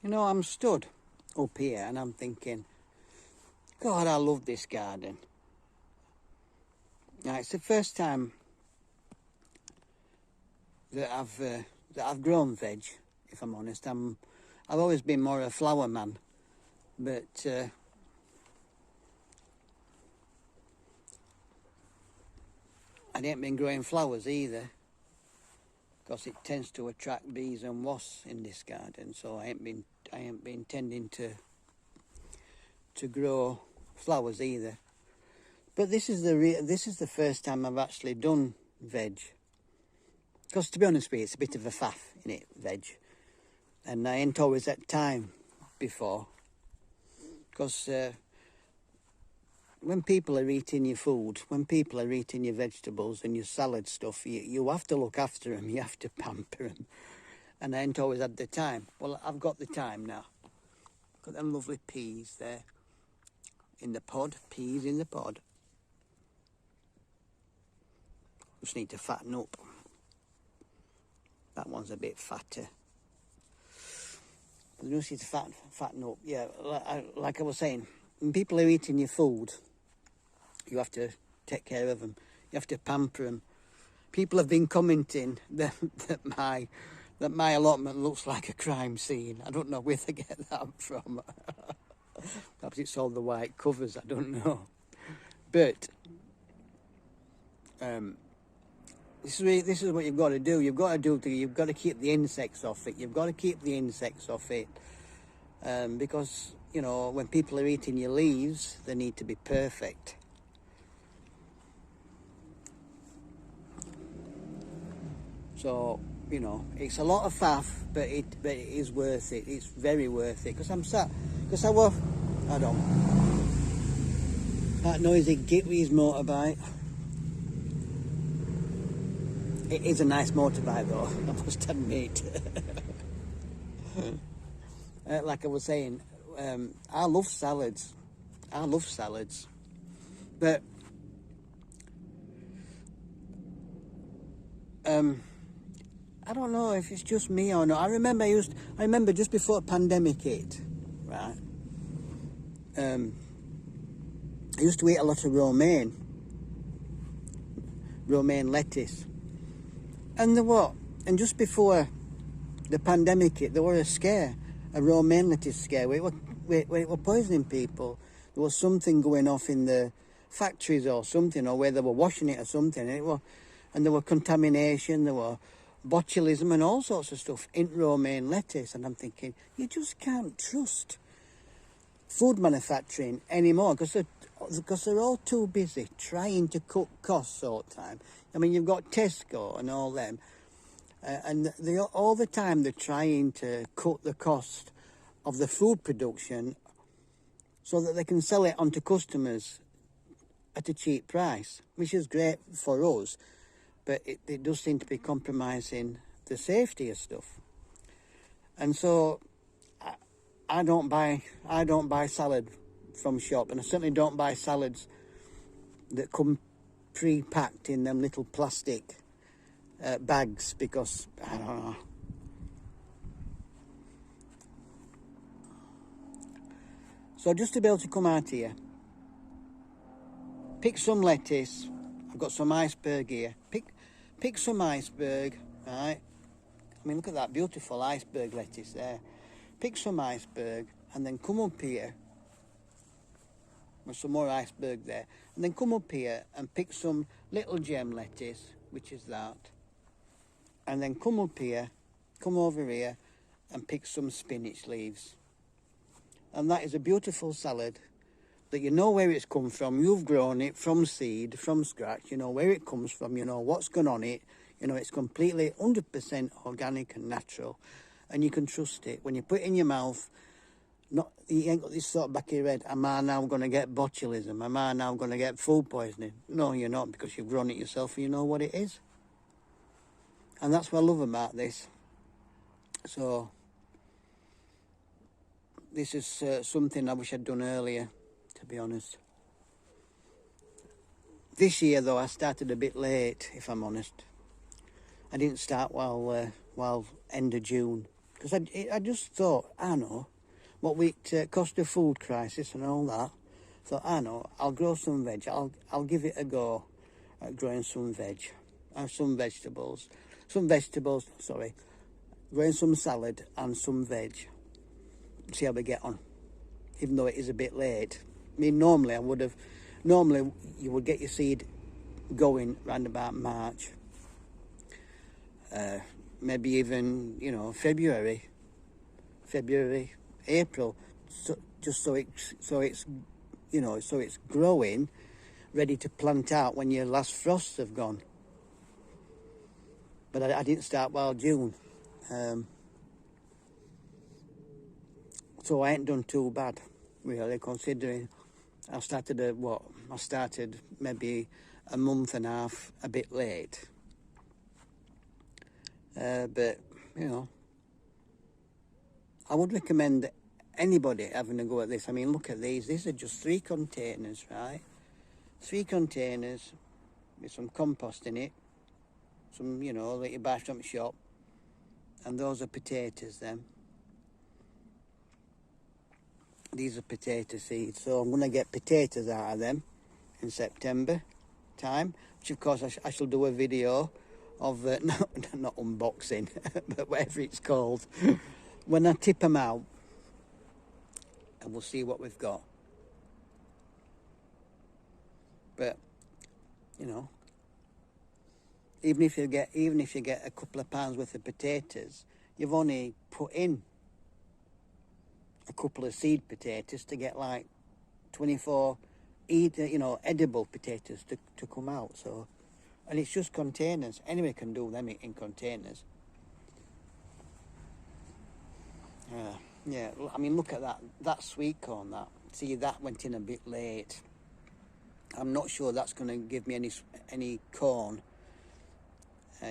You know, I'm stood up here and I'm thinking, God, I love this garden. Now, it's the first time that I've grown veg, if I'm honest. I've always been more a flower man, but I ain't been growing flowers either, because it tends to attract bees and wasps in this garden. So I ain't been tending to grow flowers either. But this is the first time I've actually done veg. Because to be honest with you, it's a bit of a faff, innit, veg. And I ain't always had time before. Because when people are eating your food, when people are eating your vegetables and your salad stuff, you have to look after them, you have to pamper them. And I ain't always had the time. Well, I've got the time now. Got them lovely peas there in the pod, peas in the pod. Just need to fatten up. That one's a bit fatter. But you just need to fatten up. Yeah, like I was saying, when people are eating your food, you have to take care of them. You have to pamper them. People have been commenting that my allotment looks like a crime scene. I don't know where they get that from. Perhaps it's all the white covers, I don't know. But this is what you've got to do. You've got to keep the insects off it. You've got to keep the insects off it. Because, you know, when people are eating your leaves, they need to be perfect. So, you know, it's a lot of faff, but it is worth it. It's very worth it. Because I don't. That noisy git with his motorbike. It is a nice motorbike though, I must admit. Like I was saying, I love salads. But I don't know if it's just me or not. I remember just before the pandemic hit, right? I used to eat a lot of romaine lettuce. And just before the pandemic hit, there was a romaine lettuce scare, where it were poisoning people. There was something going off in the factories or something, or where they were washing it or something, and there were contamination, there were botulism and all sorts of stuff in romaine lettuce. And I'm thinking, you just can't trust food manufacturing anymore, because they're all too busy trying to cut costs all the time. I mean, you've got Tesco and all them, and all the time they're trying to cut the cost of the food production so that they can sell it on to customers at a cheap price, which is great for us, but it does seem to be compromising the safety of stuff. And so I don't buy salad from shop, and I certainly don't buy salads that come pre-packed in them little plastic bags, because I don't know. So just to be able to come out here, pick some lettuce. I've got some iceberg here. Pick some iceberg, right? I mean, look at that beautiful iceberg lettuce there. Pick some iceberg and then come up here. There's some more iceberg there. And then come up here and pick some little gem lettuce, which is that. And then come over here and pick some spinach leaves. And that is a beautiful salad that you know where it's come from. You've grown it from seed, from scratch. You know where it comes from. You know what's gone on it. You know, it's completely 100% organic and natural. And you can trust it. When you put it in your mouth, you ain't got this thought back of your head, am I now going to get botulism? Am I now going to get food poisoning? No, you're not, because you've grown it yourself and you know what it is. And that's what I love about this. So, this is something I wish I'd done earlier, to be honest. This year, though, I started a bit late, if I'm honest. I didn't start while end of June. because I just thought, I know, what with cost of food crisis and all that, thought, I know, I'll grow some veg. I'll give it a go at growing some veg, some vegetables, sorry, growing some salad and some veg. See how we get on, even though it is a bit late. I mean, normally you would get your seed going round about March, maybe even, you know, February, April, so it's you know, so it's growing, ready to plant out when your last frosts have gone. But I didn't start while June, so I ain't done too bad, really, considering I started maybe a month and a half a bit late. But, you know, I would recommend anybody having a go at this. I mean, look at these. These are just 3 containers, right? 3 containers with some compost in it. Some, you know, that you buy from the shop. And those are potatoes then. These are potato seeds. So I'm going to get potatoes out of them in September time. Which, of course, I shall do a video of, not unboxing, but whatever it's called. When I tip them out, and we'll see what we've got. But, you know, even if you get a couple of pounds worth of potatoes, you've only put in a couple of seed potatoes to get like 24 edible potatoes to come out. So, and it's just containers. Anybody can do them in containers. Yeah, I mean, look at that sweet corn. That, see, that went in a bit late. I'm not sure that's going to give me any corn.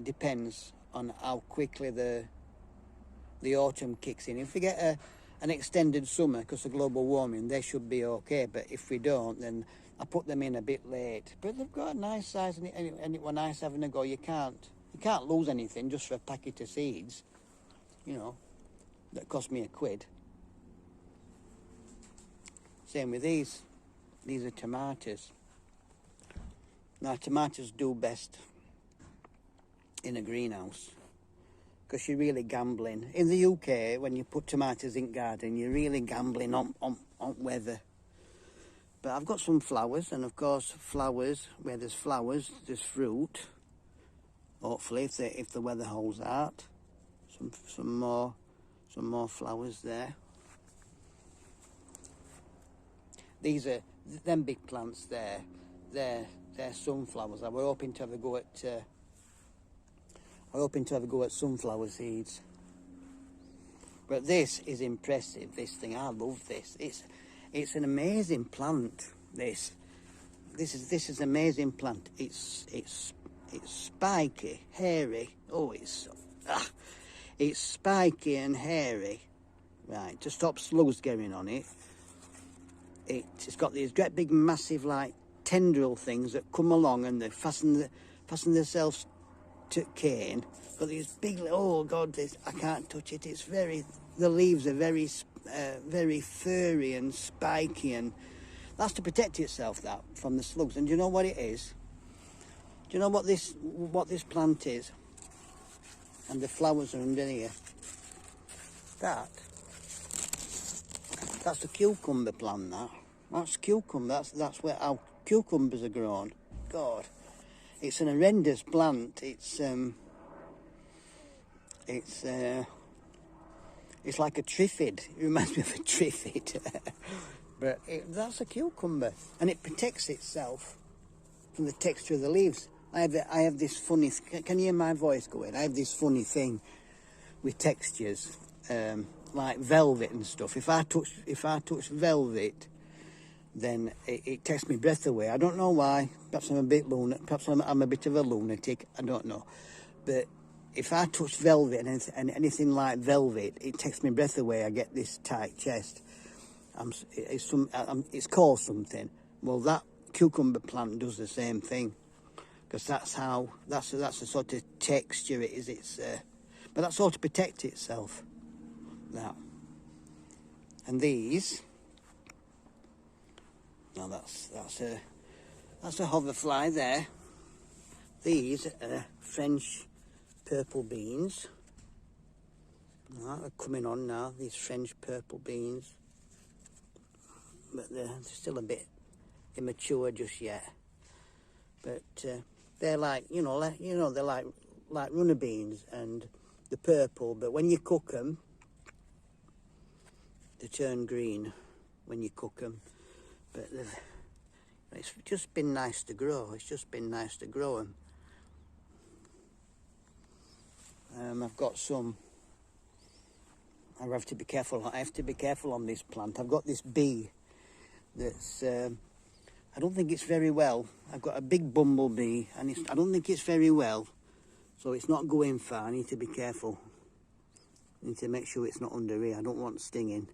Depends on how quickly the autumn kicks in. If we get an extended summer because of global warming, they should be okay. But if we don't, then I put them in a bit late. But they've got a nice size, and it was nice having a go. You can't lose anything just for a packet of seeds, you know, that cost me £1. Same with these. These are tomatoes. Now, tomatoes do best in a greenhouse because you're really gambling. In the UK, when you put tomatoes in garden, you're really gambling on weather. But I've got some flowers, and of course, flowers, where there's flowers, there's fruit. Hopefully, if the weather holds out, some more flowers there. These are them big plants there. They're sunflowers. I were hoping to have a go at sunflower seeds. But this is impressive. This thing, I love this. It's an amazing plant. This is an amazing plant. It's spiky, hairy. Oh, it's spiky and hairy. Right, to stop slugs getting on it. It's got these great big massive like tendril things that come along and they fasten themselves to cane. Got these big, oh God, I can't touch it. The leaves are very furry and spiky, and that's to protect itself from the slugs. And do you know what it is? Do you know what this plant is? And the flowers are under here. That's a cucumber plant. That's cucumber. That's where our cucumbers are grown. God, it's an horrendous plant. It's like a triffid. It reminds me of a triffid. But that's a cucumber, and it protects itself from the texture of the leaves. I have this funny. Can you hear my voice going? I have this funny thing with textures, like velvet and stuff. If I touch velvet, then it takes my breath away. I don't know why. Perhaps I'm a bit Perhaps I'm a bit of a lunatic. I don't know. But if I touch velvet and anything like velvet, it takes my breath away. I get this tight chest. It's called something. Well, that cucumber plant does the same thing, because that's the sort of texture it is. But that's all to protect itself. That. And these, no, that's a hoverfly there. These are French purple beans. Right, they're coming on now, these French purple beans. But they're still a bit immature just yet. But they're like, they're like runner beans, and the purple. But when you cook them, they turn green when you cook them. But it's just been nice to grow. It's just been nice to grow them. I've got some. I have to be careful. I have to be careful on this plant. I've got this bee that's. I don't think it's very well. I've got a big bumblebee, and I don't think it's very well, so it's not going far. I need to be careful. I need to make sure it's not under here. I don't want stinging.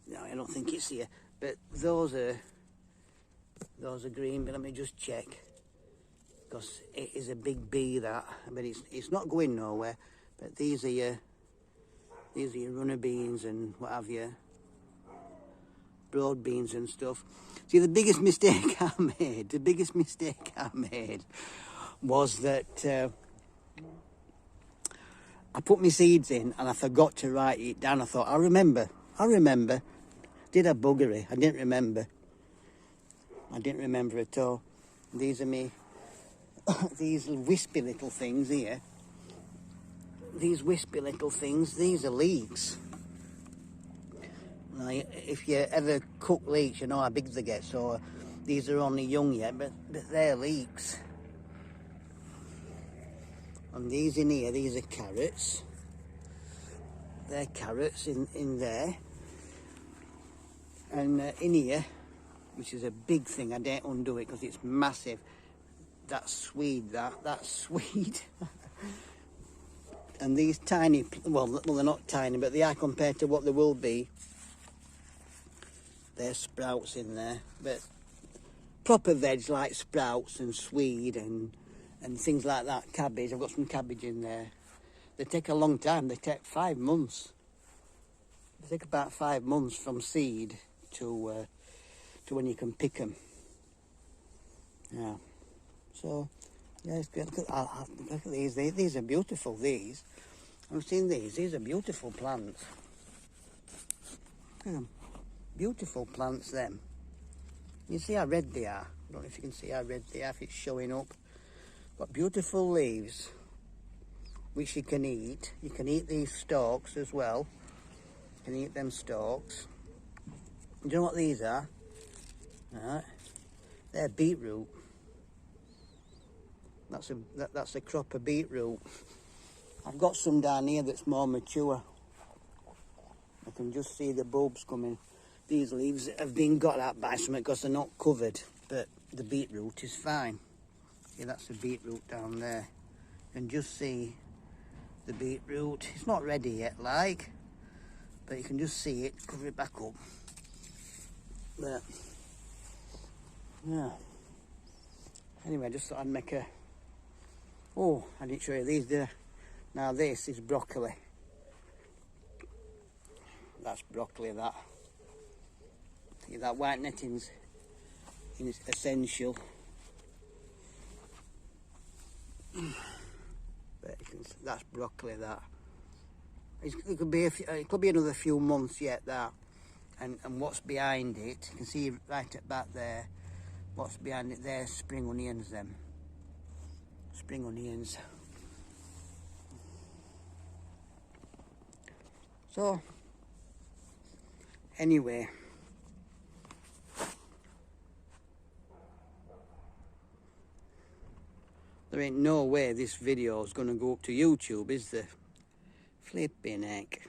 No, I don't think it's here. But those are green. But let me just check, because it is a big bee, that. But it's not going nowhere. But these are your runner beans and what have you. Broad beans and stuff. See, the biggest mistake I made was that I put my seeds in and I forgot to write it down. I thought, I remember. Did I buggery? I didn't remember at all. These are me, these wispy little things here. These wispy little things, these are leeks. Now, if you ever cook leeks, you know how big they get. So these are only young yet, but they're leeks. And these in here, these are carrots. They're carrots in there. And in here, which is a big thing, I don't undo it because it's massive. That's swede, that's swede. And these tiny, well, they're not tiny, but they are compared to what they will be. There's sprouts in there, but proper veg like sprouts and swede and things like that. Cabbage, I've got some cabbage in there. They take a long time. They take 5 months. They take about 5 months from seed to when you can pick them. Yeah. So yeah, it's good. Look at these. These are beautiful. These. I've seen these. These are beautiful plants. Look at them. Beautiful plants, them. You see how red they are? I don't know if you can see how red they are, if it's showing up. Got beautiful leaves, which you can eat. You can eat these stalks as well. You can eat them stalks. Do you know what these are? Right. They're beetroot. That's a crop of beetroot. I've got some down here that's more mature. I can just see the bulbs coming. These leaves have been got out by something because they're not covered, but the beetroot is fine. See, that's the beetroot down there. You can just see the beetroot. It's not ready yet, like, but you can just see it. Cover it back up. But yeah. Anyway, I just thought I'd make a. Oh, I didn't show you these, did I? Now this is broccoli. That's broccoli, that. See, that white netting's essential. But that's broccoli, that. It could be another few months yet, that. And what's behind it, you can see right at back there, what's behind it there, spring onions, them. Spring onions. So, anyway. There ain't no way this video is going to go up to YouTube, is there? Flipping heck.